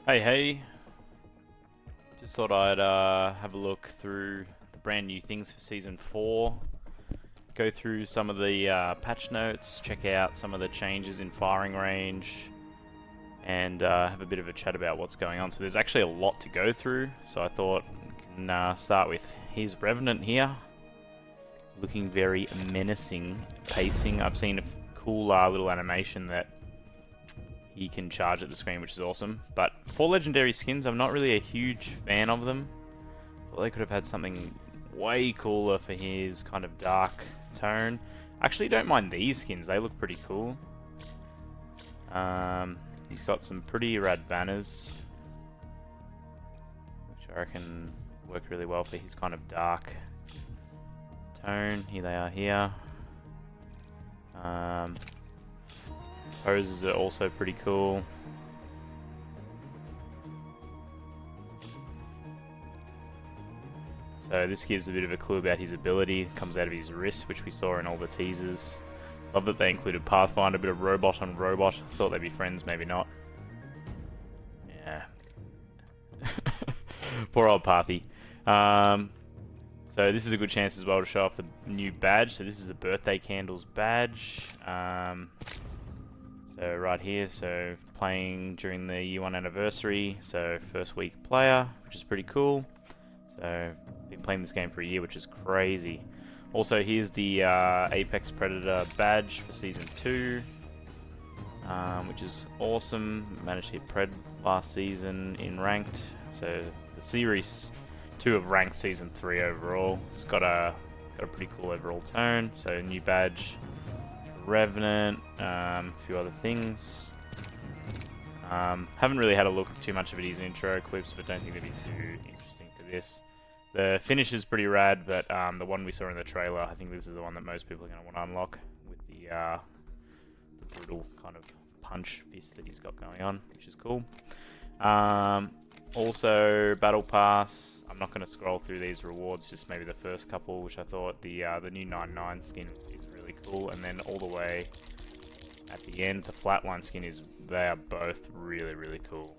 Hey, just thought I'd have a look through the brand new things for Season 4, go through some of the patch notes, check out some of the changes in firing range, and have a bit of a chat about what's going on. So there's actually a lot to go through, so I thought we can start with his Revenant here, looking very menacing, pacing. I've seen a cool little animation that he can charge at the screen, which is awesome. But for legendary skins, I'm not really a huge fan of them. Thought they could have had something way cooler for his kind of dark tone. Actually, don't mind these skins; they look pretty cool. He's got some pretty rad banners, which I reckon work really well for his kind of dark tone. Here they are here. Poses are also pretty cool. So this gives a bit of a clue about his ability. It comes out of his wrist, which we saw in all the teasers. Love that they included Pathfinder, a bit of robot on robot. Thought they'd be friends, maybe not. Yeah. Poor old Pathy. So this is a good chance as well to show off the new badge. So this is the Birthday Candles badge. So right here, so playing during the year 1 anniversary, so first week player, which is pretty cool. So been playing this game for a year, which is crazy. Also, here's the Apex Predator badge for Season 2, which is awesome. Managed to hit Pred last season in Ranked. So the Series 2 of Ranked Season 3 overall. It's got a pretty cool overall tone. So new badge. Revenant, a few other things. Haven't really had a look at too much of his intro clips, but don't think they'd be too interesting for this. The finish is pretty rad, but the one we saw in the trailer, I think this is the one that most people are going to want to unlock with the brutal kind of punch fist that he's got going on, which is cool. Also, Battle Pass. I'm not going to scroll through these rewards, just maybe the first couple, which I thought the new 99 skin is really cool, and then all the way at the end, the Flatline skin they are both really cool.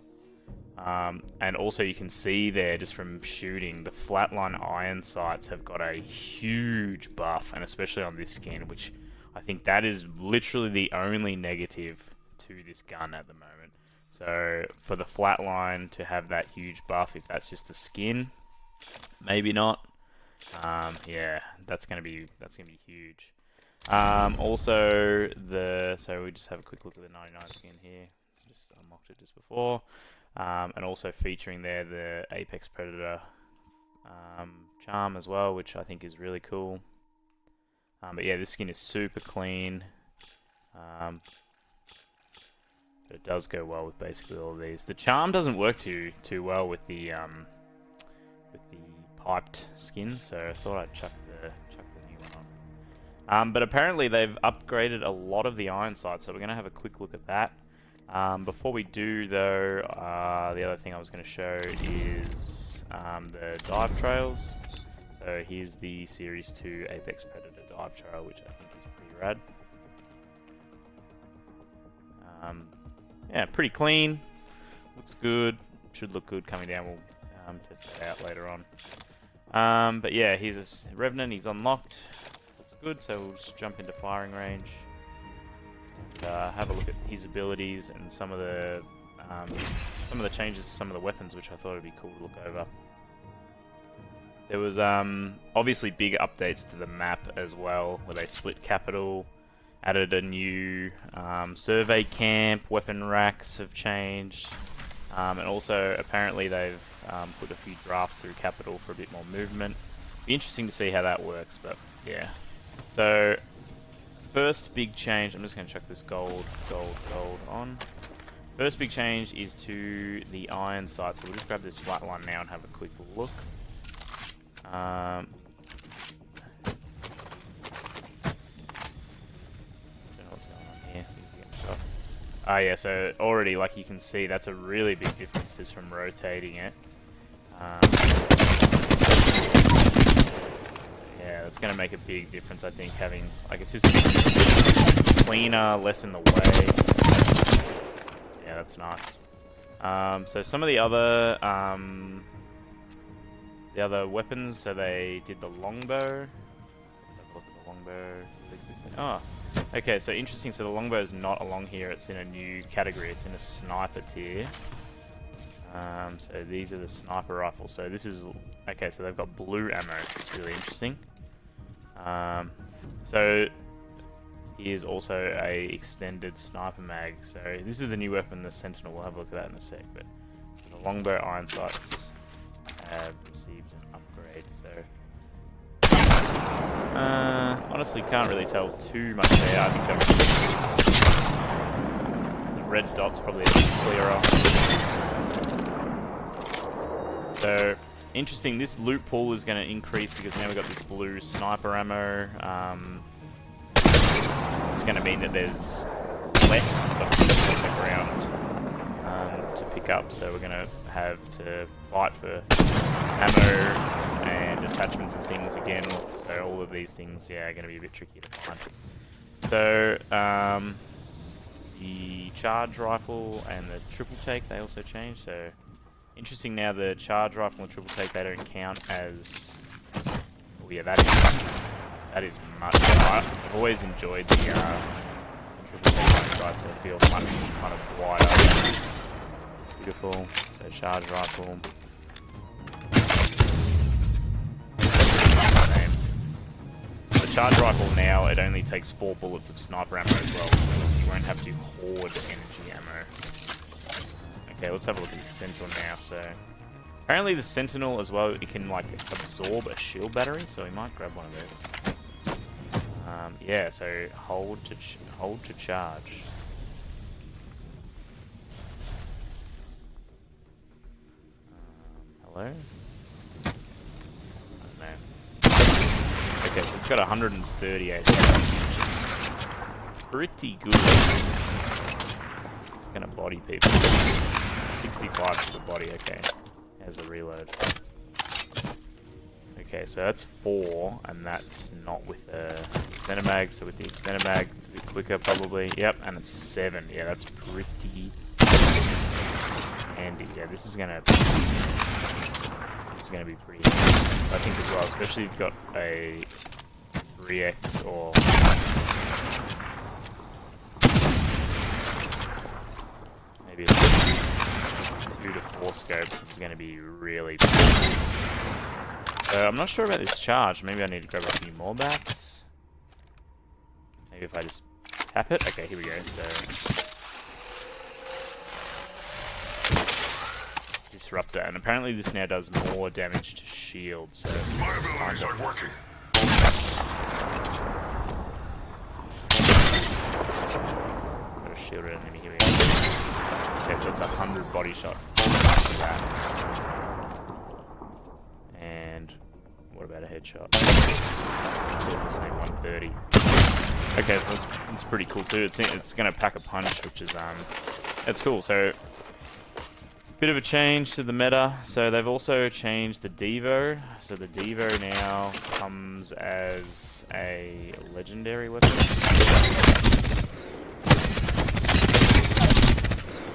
And also you can see there, just from shooting, the Flatline iron sights have got a huge buff, and especially on this skin, which I think that is literally the only negative to this gun at the moment. So for the Flatline to have that huge buff, if that's just the skin, maybe not. Yeah, that's gonna be huge. Also so we just have a quick look at the 99 skin here. Just unlocked it just before. And also featuring there the Apex Predator charm as well, which I think is really cool. But yeah, this skin is super clean. But it does go well with basically all of these. The charm doesn't work too well with the piped skin, so I thought I'd chuck the new one on. But apparently they've upgraded a lot of the iron sights, so we're going to have a quick look at that. Before we do though, the other thing I was going to show is the dive trails. So here's the Series 2 Apex Predator dive trail, which I think is pretty rad. Yeah, pretty clean. Looks good. Should look good coming down. We'll test it out later on. But yeah, here's a Revenant. He's unlocked. Looks good. So we'll just jump into firing range and have a look at his abilities and some of the changes to some of the weapons, which I thought would be cool to look over. There was obviously big updates to the map as well, where they split Capital. Added a new survey camp, weapon racks have changed, and also apparently they've put a few drafts through Capital for a bit more movement. Be interesting to see how that works, but yeah. So first big change, I'm just going to chuck this gold on. First big change is to the iron sight, so we'll just grab this Flatline now and have a quick look. Ah yeah, so already, like you can see, that's a really big difference just from rotating it. Yeah, that's going to make a big difference, I think, having, like, it's just cleaner, less in the way. Yeah, that's nice. So some of the other weapons. So they did the longbow. Let's have a look at the longbow. Oh, okay. So interesting. So the longbow is not along here. It's in a new category. It's in a sniper tier. So these are the sniper rifles. So this is okay. So they've got blue ammo. It's really interesting. So here's also a extended sniper mag. So this is the new weapon, the Sentinel. We'll have a look at that in a sec. But the longbow iron sights have received an upgrade. So honestly, can't really tell too much there. I think the red dot's probably a bit clearer. So interesting. This loot pool is going to increase because now we've got this blue sniper ammo. It's going to mean that there's less of things on the ground to pick up, so we're going to have to fight for ammo and attachments and things again. So all of these things, yeah, are going to be a bit tricky to find. So the charge rifle and the triple take, they also changed. So interesting now, the charge rifle and triple take, they don't count as. Oh yeah, that is much better. I've always enjoyed the triple take sights. They feel much kind of wider. Beautiful. So charge rifle. So the charge rifle now, it only takes 4 bullets of sniper ammo as well. You won't have to hoard energy ammo. Okay, let's have a look at the Sentinel now. So apparently the Sentinel as well, it can like absorb a shield battery, so we might grab one of those. Yeah, so hold to charge. Hello? I don't know. Okay, so it's got 138. Pretty good. It's gonna body people. 65 for the body. Okay, here's the reload. Okay, so that's 4, and that's not with the extended mag. So with the extended mag, it's a bit quicker probably. Yep, and it's 7. Yeah, that's pretty handy. Yeah, this is gonna be pretty handy, I think, as well. Especially if you've got a 3x or maybe a 2 to 4 scope. This is gonna be really big. I'm not sure about this charge. Maybe I need to grab a few more bats. Maybe if I just tap it. Okay, here we go. So disruptor, and apparently this now does more damage to shields. So my abilities aren't working. Got a shielded enemy. Here we go. Okay, so it's 100 body shot. After that. And what about a headshot? Still the same 130. Okay, so it's pretty cool too. It's going to pack a punch, which is it's cool. So bit of a change to the meta. So they've also changed the Devo. So the Devo now comes as a legendary weapon.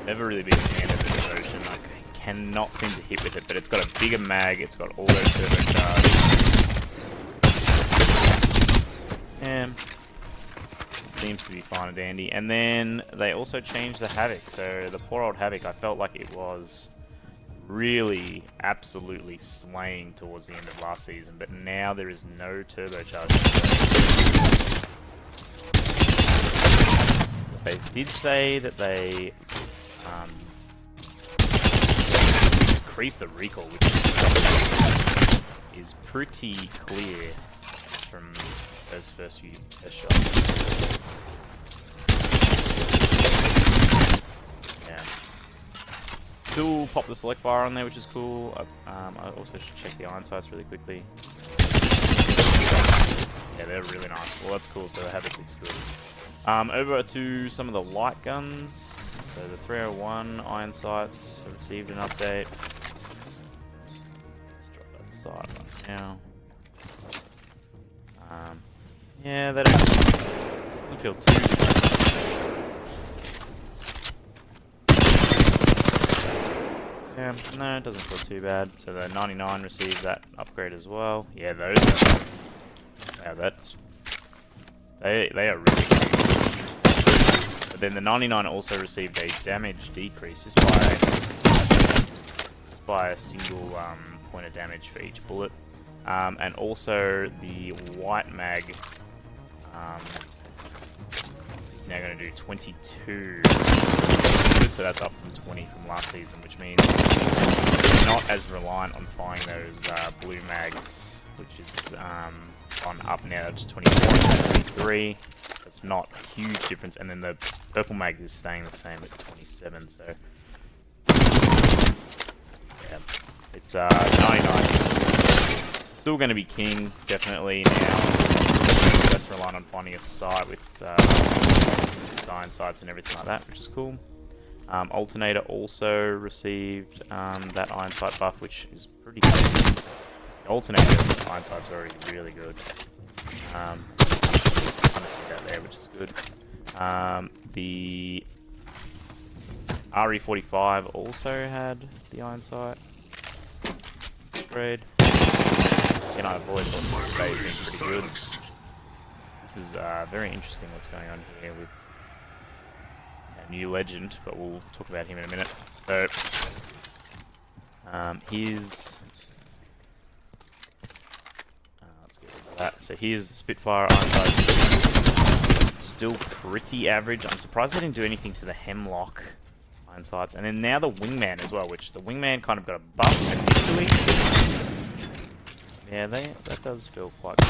Never really been a fan of the Devotion. Like, cannot seem to hit with it, but it's got a bigger mag, it's got auto turbocharge. And seems to be fine and dandy. And then they also changed the Havoc. So the poor old Havoc, I felt like it was really absolutely slaying towards the end of last season, but now there is no turbocharge. They did say that they increased the recoil, which is pretty clear from those first shots. Yeah. Still pop the select fire on there, which is cool. I also should check the iron sights really quickly. Yeah, they're really nice. Well, that's cool, so the Havoc looks good. Over to some of the light guns. So the 301 iron sights received an update. Let's drop that sight right now. Yeah, they don't feel too different. Yeah, no, it doesn't feel too bad. So the 99 receives that upgrade as well. Yeah, those are... Yeah, they are really good. But then the 99 also received a damage decrease just by a single point of damage for each bullet. And also the white mag is now going to do 22. So that's up from 20 from last season, which means you're not as reliant on firing those blue mags, which is gone up now to 24 and 23. It's not a huge difference, and then the purple mag is staying the same at 27. So yeah, it's 99. Still going to be king, definitely now. Less reliant on finding a sight with design sights and everything like that, which is cool. Alternator also received that iron sight buff, which is pretty good. The alternator iron sights are already really good. Kind of see that there, which is good. The RE45 also had the iron sight upgrade. You know, I've always thought they've been pretty good. This is very interesting what's going on here with new legend, but we'll talk about him in a minute. So, let's get rid of that. So here's the Spitfire iron sight. Still pretty average. I'm surprised they didn't do anything to the Hemlock iron sights. And then now the Wingman as well, which the Wingman kind of got a buff initially. Yeah, that does feel quite good.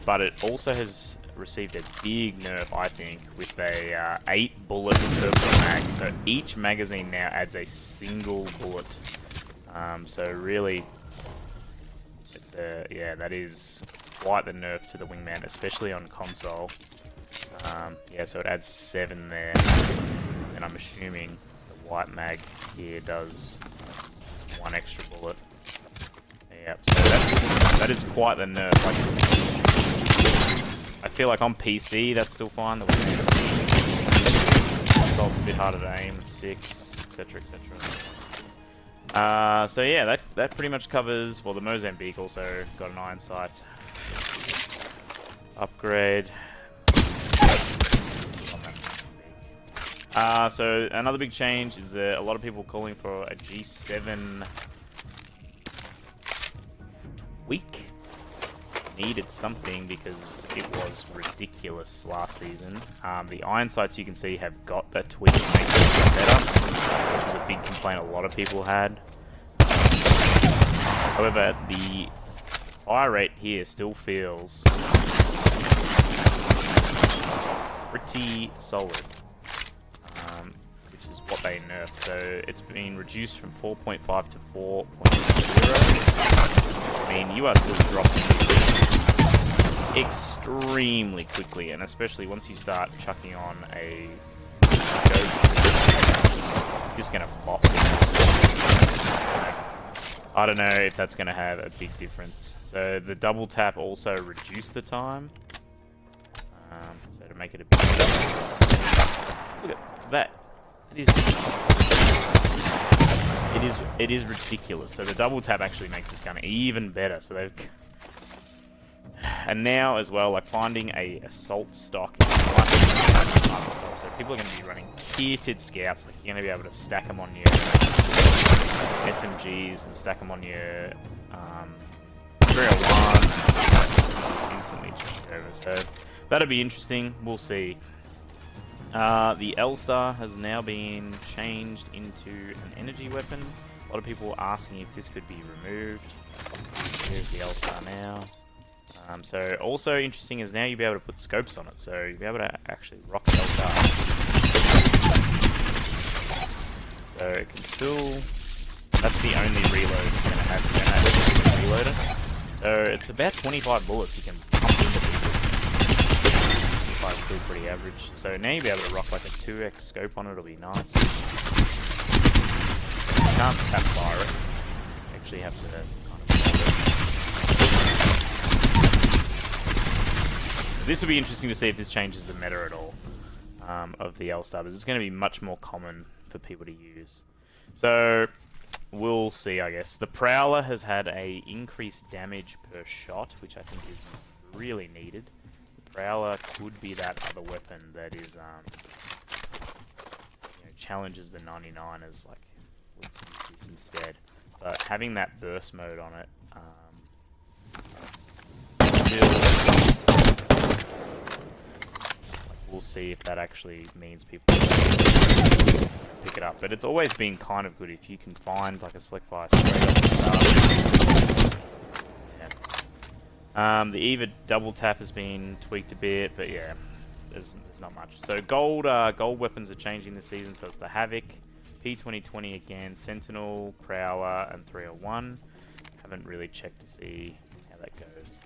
But it also has received a big nerf, I think, with a 8 bullet purple mag. So each magazine now adds a single bullet. So really, it's yeah, that is quite the nerf to the Wingman, especially on console. Yeah, so it adds 7 there, and I'm assuming the white mag here does 1 extra bullet. Yeah, so that is quite the nerf. I feel like on PC that's still fine. The console's a bit harder to aim and sticks, etc., etc. So yeah, that pretty much covers. Well, the Mozambique also got an iron sight upgrade. So another big change is that a lot of people calling for a G7 tweak. Needed something because it was ridiculous last season. The iron sights you can see have got that tweak to make it better, which was a big complaint a lot of people had. However, the fire rate here still feels pretty solid, which is what they nerfed. So it's been reduced from 4.5 to 4.0. I mean, you are still dropping extremely quickly, and especially once you start chucking on a scope, you're just gonna pop. I don't know if that's gonna have a big difference. So the double tap also reduced the time, so to make it a bit better. Look at that. It is ridiculous. So the double tap actually makes this gun even better. So they've, and now as well, like finding a assault stock is so people are going to be running kitted scouts. Like you're going to be able to stack them on your SMGs and stack them on your 301. Just instantly change over. So that'll be interesting. We'll see. The L-Star has now been changed into an energy weapon. A lot of people are asking if this could be removed. Here's the L-Star now. So also interesting is now you'll be able to put scopes on it. So you'll be able to actually rock the L-Star. So it can still... That's the only reload it's going to have. You're going to have to reload it. So it's about 25 bullets you can pump into it. It's still pretty average. So now you'll be able to rock like a 2x scope on it. It'll be nice. You can't tap fire it. You actually have to kind of... This will be interesting to see if this changes the meta at all of the L-Star, because it's going to be much more common for people to use. So we'll see, I guess. The Prowler has had a increased damage per shot, which I think is really needed. The Prowler could be that other weapon that is, challenges the 99ers, like, let's use this instead. But having that burst mode on it, we'll see if that actually means people pick it up. But it's always been kind of good if you can find like a Slick Fire straight off the start. Yeah. The Eva double tap has been tweaked a bit, but yeah, there's not much. So gold weapons are changing this season. So it's the Havoc, P2020 again, Sentinel, Prowler, and 301. Haven't really checked to see how that goes.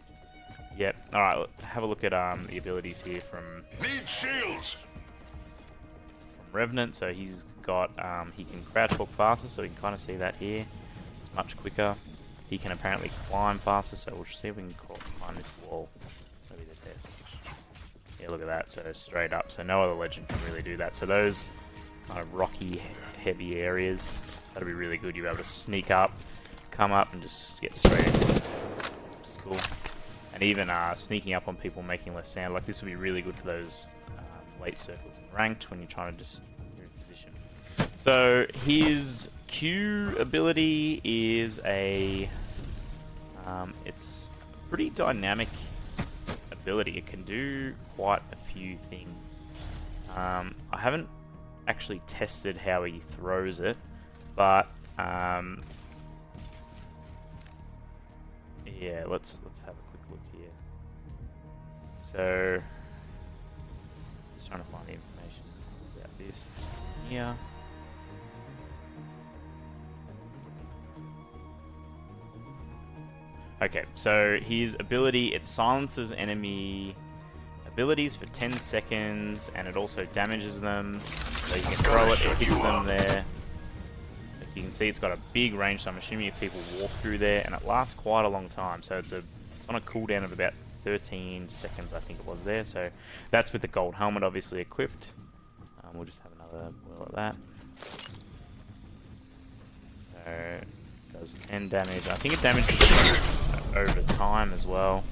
Yep. All right. Have a look at the abilities here from Shields. From Revenant. So he's got he can crouch walk faster, so we can kind of see that here. It's much quicker. He can apparently climb faster, so we'll see if we can climb this wall. That'll be the test. Yeah, look at that. So straight up. So no other legend can really do that. So those kind of rocky, heavy areas, that'll be really good. You'll be able to sneak up, come up, and just get straight into it. Which is cool. And even sneaking up on people, making less sound. Like this would be really good for those late circles in ranked when you're trying to just move position. So his Q ability is a it's a pretty dynamic ability. It can do quite a few things. I haven't actually tested how he throws it, but yeah, let's have a quick look here. So just trying to find the information about this here. Okay, so his ability, it silences enemy abilities for 10 seconds, and it also damages them. So you can throw it, it hits them there. Like you can see it's got a big range, so I'm assuming if people walk through there, and it lasts quite a long time. So it's on a cooldown of about 13 seconds, I think it was there. So that's with the gold helmet obviously equipped. We'll just have another whirl at that. So it does 10 damage. I think it damages over time as well.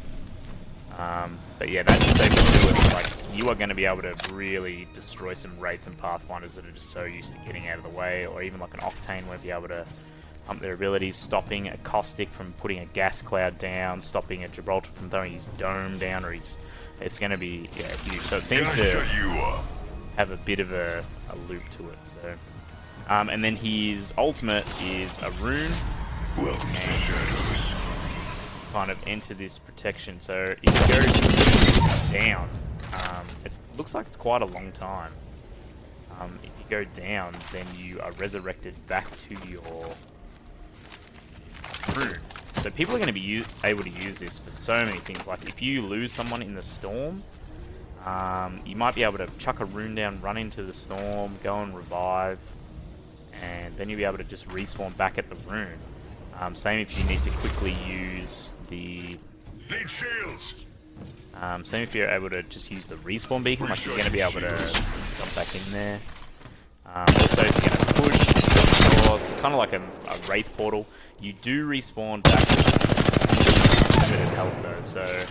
But yeah, that's just able to do it. Like, you are going to be able to really destroy some Wraith and Pathfinders that are just so used to getting out of the way, or even like an Octane won't be able to pump their abilities, stopping a Caustic from putting a gas cloud down, stopping a Gibraltar from throwing his dome down, or it's going to be huge. So it seems to have a bit of a loop to it. So, and then his ultimate is a rune. Welcome to the shadows. Kind of enter this protection. So if you go down, it looks like it's quite a long time. If you go down, then you are resurrected back to your rune. So people are going to be able to use this for so many things. Like if you lose someone in the storm, you might be able to chuck a rune down, run into the storm, go and revive, and then you'll be able to just respawn back at the rune. Same if you need to quickly use the... Need shields. Same if you're able to just use the respawn beacon, like you're going to be able to jump back in there. Also, if you're going to push, or it's kind of like a Wraith portal, you do respawn back with a bit of health though, so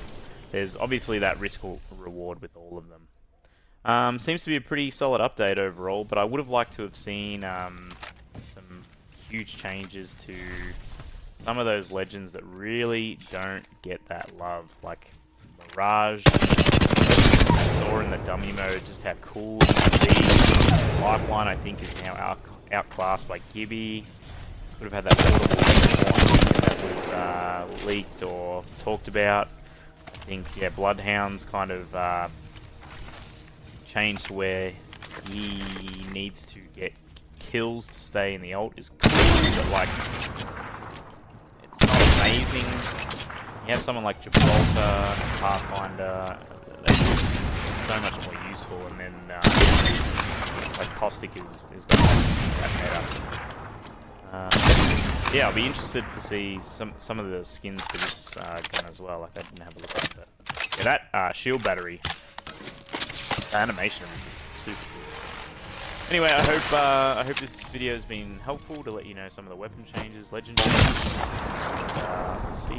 there's obviously that risk reward with all of them. Seems to be a pretty solid update overall, but I would have liked to have seen some huge changes to some of those legends that really don't get that love, like Mirage. I saw in the dummy mode just how cool it can be. Lifeline, I think, is now outclassed by Gibby. Could have had that portable that was leaked or talked about. I think, yeah, Bloodhound's kind of changed to where he needs to get kills to stay in the ult is cool, but like, it's not amazing. You have someone like Gibraltar and Pathfinder, they're just so much more useful, and then like Caustic is got that meta. Yeah, I'll be interested to see some of the skins for this gun as well. Like I didn't have a look at that. Yeah, that shield battery, the animation of this is super cool. Anyway, I hope this video has been helpful to let you know some of the weapon changes, legend changes. We'll see